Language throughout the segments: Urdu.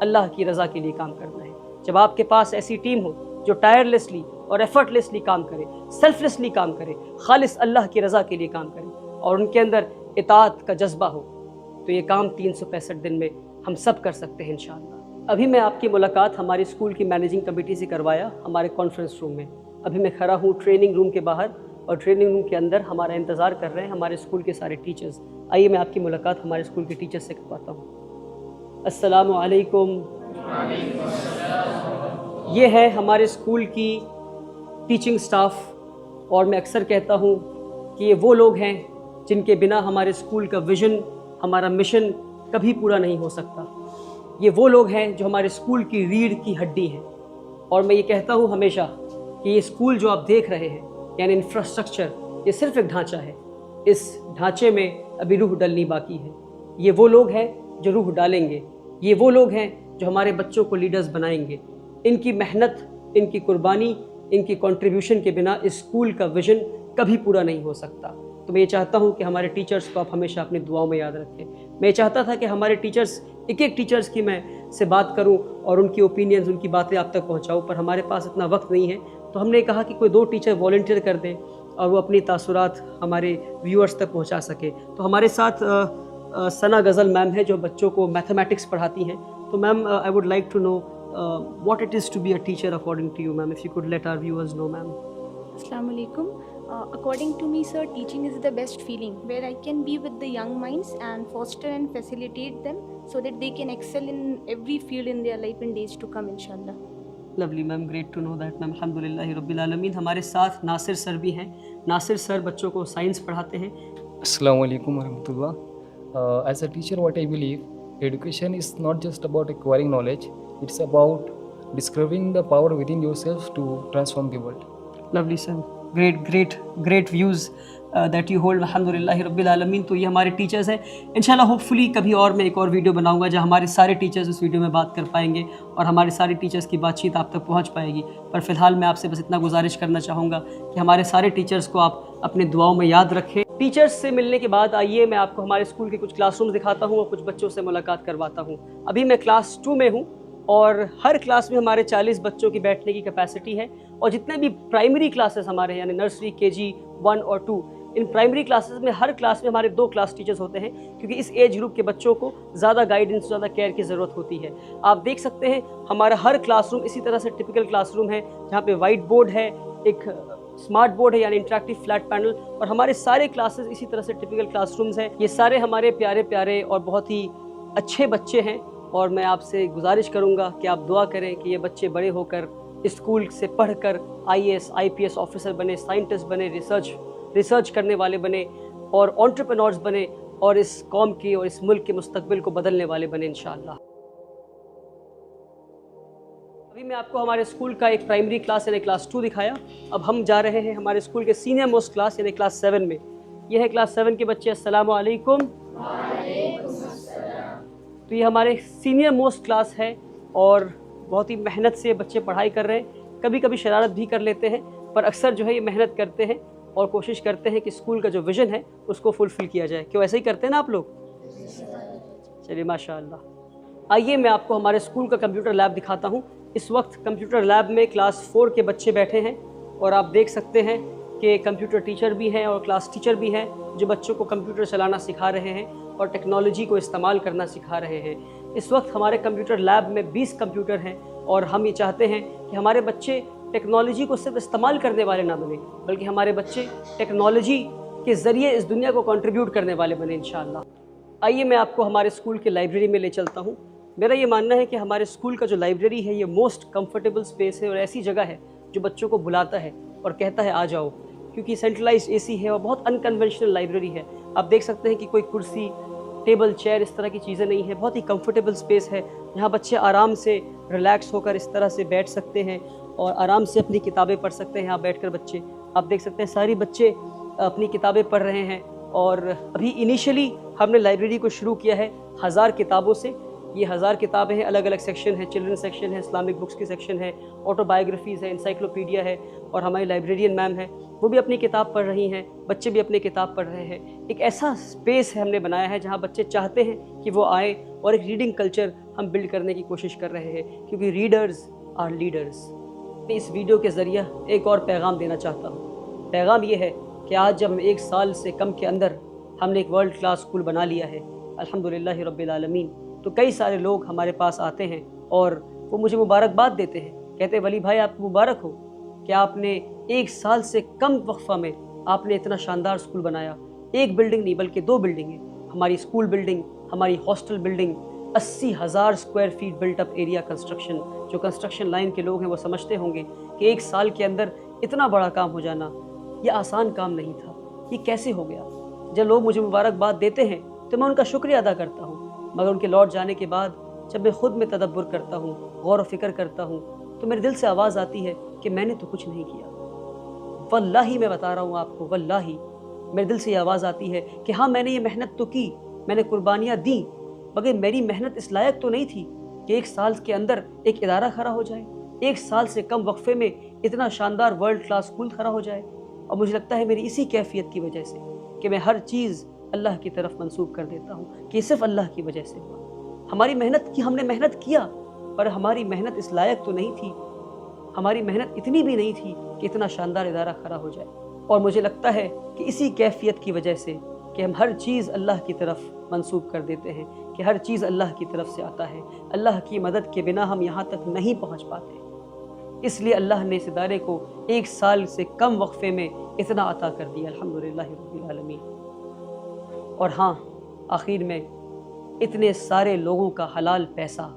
اللہ کی رضا کے لیے کام کرنا ہے. جب آپ کے پاس ایسی ٹیم ہو جو ٹائرلیسلی اور ایفرٹلیسلی کام کرے, سیلفلیسلی کام کرے, خالص اللہ کی رضا کے لیے کام کرے, اور ان کے اندر اطاعت کا جذبہ ہو, تو یہ کام 365 دن میں ہم سب کر سکتے ہیں انشاءاللہ. ابھی میں آپ کی ملاقات ہماری اسکول کی مینیجنگ کمیٹی سے کروایا ہمارے کانفرنس روم میں. ابھی میں کھڑا ہوں ٹریننگ روم کے باہر, اور ٹریننگ روم کے اندر ہمارا انتظار کر رہے ہیں ہمارے اسکول کے سارے ٹیچرز. آئیے میں آپ کی ملاقات ہمارے اسکول کے ٹیچرز سے کرواتا ہوں. السلام علیکم. یہ ہے ہمارے اسکول کی ٹیچنگ سٹاف, اور میں اکثر کہتا ہوں کہ یہ وہ لوگ ہیں جن کے بنا ہمارے اسکول کا ویژن, ہمارا مشن کبھی پورا نہیں ہو سکتا. یہ وہ لوگ ہیں جو ہمارے اسکول کی ریڑھ کی ہڈی ہیں. اور میں یہ کہتا ہوں ہمیشہ کہ یہ اسکول جو آپ دیکھ رہے ہیں, یعنی انفراسٹرکچر, یہ صرف ایک ڈھانچہ ہے. اس ڈھانچے میں ابھی روح ڈلنی باقی ہے. یہ وہ لوگ ہیں جو روح ڈالیں گے. یہ وہ لوگ ہیں جو ہمارے بچوں کو لیڈرز بنائیں گے. ان کی محنت, ان کی قربانی, ان کی کنٹریبیوشن کے بنا اس اسکول کا ویژن کبھی پورا نہیں ہو سکتا. تو میں یہ چاہتا ہوں کہ ہمارے ٹیچرز کو آپ ہمیشہ اپنی دعاؤں میں یاد رکھیں. میں یہ چاہتا تھا کہ ہمارے ٹیچرز, ایک ایک ٹیچرز کی میں سے بات کروں اور ان کی اوپینینز, ان کی باتیں آپ تک پہنچاؤں, پر ہمارے پاس اتنا وقت نہیں ہے. تو ہم نے کہا کہ کوئی 2 ٹیچر والنٹیئر کر دیں اور وہ اپنی تاثرات ہمارے ویورز تک پہنچا سکے. تو ہمارے ساتھ ثنا غزل میم ہے جو بچوں کو میتھمیٹکس پڑھاتی ہیں. تو ma'am, I would like to know what it is to be a teacher according to you, ma'am. If you could let our viewers know, ma'am. Assalamu alaikum. According to me, sir, teaching is the best feeling where I can be with the young minds and foster and facilitate them so that they can excel in every field in their life in days to come, inshallah. Lovely, ma'am. Great to know that, ma'am. Alhamdulillahi Rabbil Alameen. ہمارے ساتھ ناصر سر بھی ہیں. ناصر سر بچوں کو سائنس پڑھاتے ہیں. Assalamu alaikum warahmatullah. As a teacher, what I believe, education is not just about acquiring knowledge, it's about discovering the power within yourself to transform the world. Lovely, sir. Great views that you hold. Alhamdulillahi Rabbil Alameen. تو یہ ہمارے ٹیچرز ہیں. انشاءاللہ ہوپفلی کبھی اور میں ایک اور ویڈیو بناؤں گا جہاں ہمارے سارے ٹیچرز اس ویڈیو میں بات کر پائیں گے اور ہمارے سارے ٹیچرز کی بات چیت آپ تک پہنچ پائے گی. پر فی الحال میں آپ سے بس اتنا گزارش کرنا چاہوں گا کہ ہمارے سارے ٹیچرز کو آپ اپنے دعاؤں میں یاد رکھیں. ٹیچرز سے ملنے کے بعد آئیے میں آپ کو ہمارے اسکول کے کچھ کلاس رومز دکھاتا ہوں اور کچھ بچوں سے ملاقات کرواتا ہوں. ابھی میں کلاس 2 میں ہوں اور ہر کلاس میں ہمارے 40 بچوں کی بیٹھنے کی کیپیسٹی ہے. اور جتنے بھی پرائمری کلاسز ہمارے ہیں, یعنی نرسری, KG 1 اور 2, ان پرائمری کلاسز میں ہر کلاس میں ہمارے 2 کلاس ٹیچرز ہوتے ہیں کیونکہ اس ایج گروپ کے بچوں کو زیادہ گائیڈنس, زیادہ کیئر کی ضرورت ہوتی ہے. آپ دیکھ سکتے ہیں ہمارا ہر کلاس روم اسی طرح سے ٹپیکل کلاس روم ہے جہاں پہ وائٹ بورڈ ہے, ایک اسمارٹ بورڈ ہے یعنی انٹریکٹیو فلیٹ پینل, اور ہمارے سارے کلاسز اسی طرح سے ٹپیکل کلاس رومز ہیں. یہ سارے ہمارے پیارے پیارے اور بہت ہی اچھے بچے ہیں, اور میں آپ سے گزارش کروں گا کہ آپ دعا کریں کہ یہ بچے بڑے ہو کر اسکول سے پڑھ کر IAS IPS آفیسر بنے, سائنٹسٹ بنے, ریسرچ کرنے والے بنے, اور انٹرپرینورز بنے, اور اس قوم کی اور اس ملک کے مستقبل کو بدلنے والے بنے انشاءاللہ. ابھی میں آپ کو ہمارے اسکول کا ایک پرائمری کلاس یعنی کلاس 2 دکھایا. اب ہم جا رہے ہیں ہمارے اسکول کے سینئر موسٹ کلاس یعنی کلاس 7 میں. یہ ہے کلاس 7 کے بچے. السلام علیکم. تو یہ ہمارے سینئر موسٹ کلاس ہے اور بہت ہی محنت سے بچے پڑھائی کر رہے ہیں. کبھی کبھی شرارت بھی کر لیتے ہیں, پر اکثر جو ہے یہ محنت کرتے ہیں اور کوشش کرتے ہیں کہ اسکول کا جو ویژن ہے اس کو فلفل کیا جائے. کیوں ایسے ہی کرتے ہیں نا آپ لوگ؟ چلیے ماشاء اللہ. آئیے میں آپ کو ہمارے اسکول کا کمپیوٹر لیب دکھاتا ہوں. اس وقت کمپیوٹر لیب میں کلاس 4 کے بچے بیٹھے ہیں اور آپ دیکھ سکتے ہیں کہ کمپیوٹر ٹیچر بھی ہیں اور کلاس ٹیچر بھی ہیں جو بچوں کو کمپیوٹر چلانا سکھا رہے ہیں اور ٹیکنالوجی کو استعمال کرنا سکھا رہے ہیں. اس وقت ہمارے کمپیوٹر لیب میں 20 کمپیوٹر ہیں اور ہم یہ چاہتے ہیں کہ ہمارے بچے ٹیکنالوجی کو صرف استعمال کرنے والے نہ بنیں بلکہ ہمارے بچے ٹیکنالوجی کے ذریعے اس دنیا کو کنٹریبیوٹ کرنے والے بنیں انشاءاللہ. آئیے میں آپ کو ہمارے اسکول کے لائبریری میں لے چلتا ہوں. میرا یہ ماننا ہے کہ ہمارے اسکول کا جو لائبریری ہے یہ موسٹ کمفرٹیبل اسپیس ہے اور ایسی جگہ ہے جو بچوں کو بلاتا ہے اور کہتا ہے آ جاؤ, کیونکہ سینٹرلائزڈ AC ہے اور بہت انکنونشنل لائبریری ہے. آپ دیکھ سکتے ہیں کہ کوئی کرسی, ٹیبل, چیئر اس طرح کی چیزیں نہیں ہیں. بہت ہی کمفرٹیبل اسپیس ہے جہاں بچے آرام سے ریلیکس ہو کر اس طرح سے بیٹھ سکتے ہیں اور آرام سے اپنی کتابیں پڑھ سکتے ہیں. یہاں بیٹھ کر بچے آپ دیکھ سکتے ہیں ساری بچے اپنی کتابیں پڑھ رہے ہیں. اور ابھی انیشلی ہم نے لائبریری کو شروع کیا ہے 1000 کتابوں سے. یہ 1000 کتابیں ہیں, الگ الگ سیکشن ہیں, چلڈرن سیکشن ہے, اسلامک بکس کی سیکشن ہے, آٹو بایوگرافیز ہے, انسائکلوپیڈیا ہے, اور ہماری لائبریرین میم ہیں وہ بھی اپنی کتاب پڑھ رہی ہیں, بچے بھی اپنی کتاب پڑھ رہے ہیں. ایک ایسا اسپیس ہے ہم نے بنایا ہے جہاں بچے چاہتے ہیں کہ وہ آئیں اور ایک ریڈنگ کلچر ہم بلڈ کرنے کی کوشش کر رہے ہیں، کیونکہ ریڈرز آر لیڈرز۔ میں اس ویڈیو کے ذریعہ ایک اور پیغام دینا چاہتا ہوں۔ پیغام یہ ہے کہ آج جب 1 سال سے کم کے اندر ہم نے ایک ورلڈ کلاس اسکول بنا لیا ہے، الحمدللہ رب العالمین، تو کئی سارے لوگ ہمارے پاس آتے ہیں اور وہ مجھے مبارکباد دیتے ہیں، کہتے ہیں ولی بھائی آپ کو مبارک ہو کہ آپ نے 1 سال سے کم وقفہ میں آپ نے اتنا شاندار اسکول بنایا۔ ایک بلڈنگ نہیں بلکہ 2 بلڈنگیں، ہماری اسکول بلڈنگ، ہماری hostel building, 80,000 square feet built up area construction. جو کنسٹرکشن لائن کے لوگ ہیں وہ سمجھتے ہوں گے کہ 1 سال کے اندر اتنا بڑا کام ہو جانا یہ آسان کام نہیں تھا، یہ کیسے ہو گیا؟ جب لوگ مجھے مبارکباد دیتے ہیں تو میں ان کا شکریہ ادا کرتا ہوں، مگر ان کے لوٹ جانے کے بعد جب میں خود میں تدبر کرتا ہوں، غور و فکر کرتا ہوں، تو میرے دل سے آواز آتی ہے کہ میں نے تو کچھ نہیں کیا۔ واللہ میں بتا رہا ہوں آپ کو، واللہ میرے دل سے یہ آواز آتی ہے کہ ہاں میں نے یہ محنت تو کی، میں نے قربانیاں دیں، مگر میری محنت اس لائق تو نہیں تھی کہ 1 سال کے اندر ایک ادارہ کھڑا ہو جائے، 1 سال سے کم وقفے میں اتنا شاندار ورلڈ کلاس اسکول کھڑا ہو جائے۔ اور مجھے لگتا ہے میری اسی کیفیت کی وجہ سے کہ میں ہر چیز اللہ کی طرف منسوب کر دیتا ہوں کہ صرف اللہ کی وجہ سے ہوا۔ ہماری محنت کی، ہم نے محنت کیا، پر ہماری محنت اس لائق تو نہیں تھی، ہماری محنت اتنی بھی نہیں تھی کہ اتنا شاندار ادارہ کھڑا ہو جائے۔ اور مجھے لگتا ہے کہ اسی کیفیت کی وجہ سے کہ ہم ہر چیز اللہ کی طرف منسوب کر دیتے ہیں، کہ ہر چیز اللہ کی طرف سے آتا ہے، اللہ کی مدد کے بنا ہم یہاں تک نہیں پہنچ پاتے۔ اس لیے اللہ نے اس ادارے کو 1 سال سے کم وقفے میں اتنا عطا کر دیا، الحمدللہ رب العالمین۔ اور ہاں، آخر میں اتنے سارے لوگوں کا حلال پیسہ،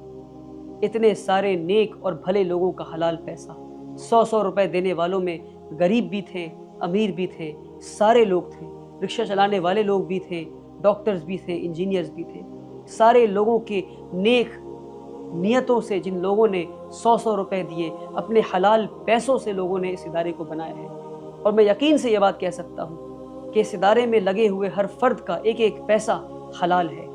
اتنے سارے نیک اور بھلے لوگوں کا حلال پیسہ، 100 روپے دینے والوں میں غریب بھی تھے، امیر بھی تھے، سارے لوگ تھے، رکشہ چلانے والے لوگ بھی تھے، ڈاکٹرز بھی تھے، انجینئرز بھی تھے، سارے لوگوں کے نیک نیتوں سے جن لوگوں نے 100 روپے دیے، اپنے حلال پیسوں سے لوگوں نے اس ادارے کو بنایا ہے۔ اور میں یقین سے یہ بات کہہ سکتا ہوں کہ اس ادارے میں لگے ہوئے ہر فرد کا ایک ایک پیسہ حلال ہے۔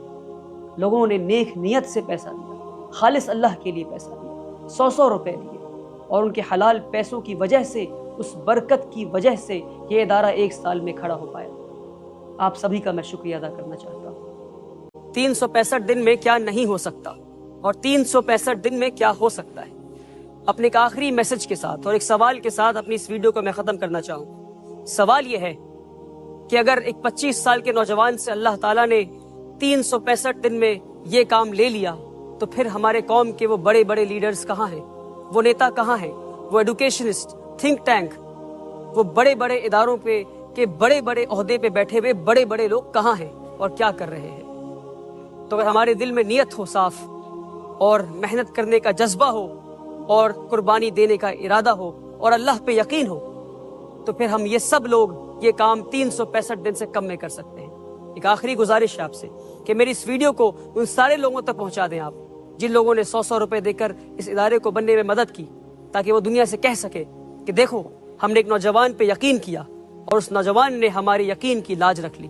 لوگوں نے نیک نیت سے پیسہ دیا، خالص اللہ کے لیے پیسہ دیا، 100 روپے دیے، اور ان کے حلال پیسوں کی وجہ سے، اس برکت کی وجہ سے یہ ادارہ 1 سال میں کھڑا ہو پایا۔ آپ سبھی کا میں شکریہ ادا کرنا چاہتا ہوں۔ 365 دن میں کیا نہیں ہو سکتا اور 365 دن میں کیا ہو سکتا ہے، اپنے ایک آخری میسج کے ساتھ اور ایک سوال کے ساتھ اپنی اس ویڈیو کو میں ختم کرنا چاہوں۔ سوال یہ ہے کہ اگر ایک 25 سال کے نوجوان سے اللہ تعالیٰ نے 365 دن میں یہ کام لے لیا، تو پھر ہمارے قوم کے وہ بڑے بڑے لیڈرز کہاں ہیں، وہ نیتا کہاں ہیں، وہ ایڈوکیشنسٹ، تھنک ٹینک، وہ بڑے بڑے اداروں پہ کے بڑے بڑے عہدے پہ بیٹھے ہوئے بڑے بڑے لوگ کہاں ہیں اور کیا کر رہے ہیں؟ تو اگر ہمارے دل میں نیت ہو صاف، اور محنت کرنے کا جذبہ ہو، اور قربانی دینے کا ارادہ ہو، اور اللہ پہ یقین ہو، تو پھر ہم یہ سب لوگ یہ کام 365 دن سے کم میں کر سکتے ہیں۔ ایک آخری گزارش ہے آپ سے کہ میری اس ویڈیو کو ان سارے لوگوں تک پہنچا دیں آپ، جن لوگوں نے 100 روپے دے کر اس ادارے کو بننے میں مدد کی، تاکہ وہ دنیا سے کہہ سکے کہ دیکھو ہم نے ایک نوجوان پہ یقین کیا اور اس نوجوان نے ہمارے یقین کی لاج رکھ لی۔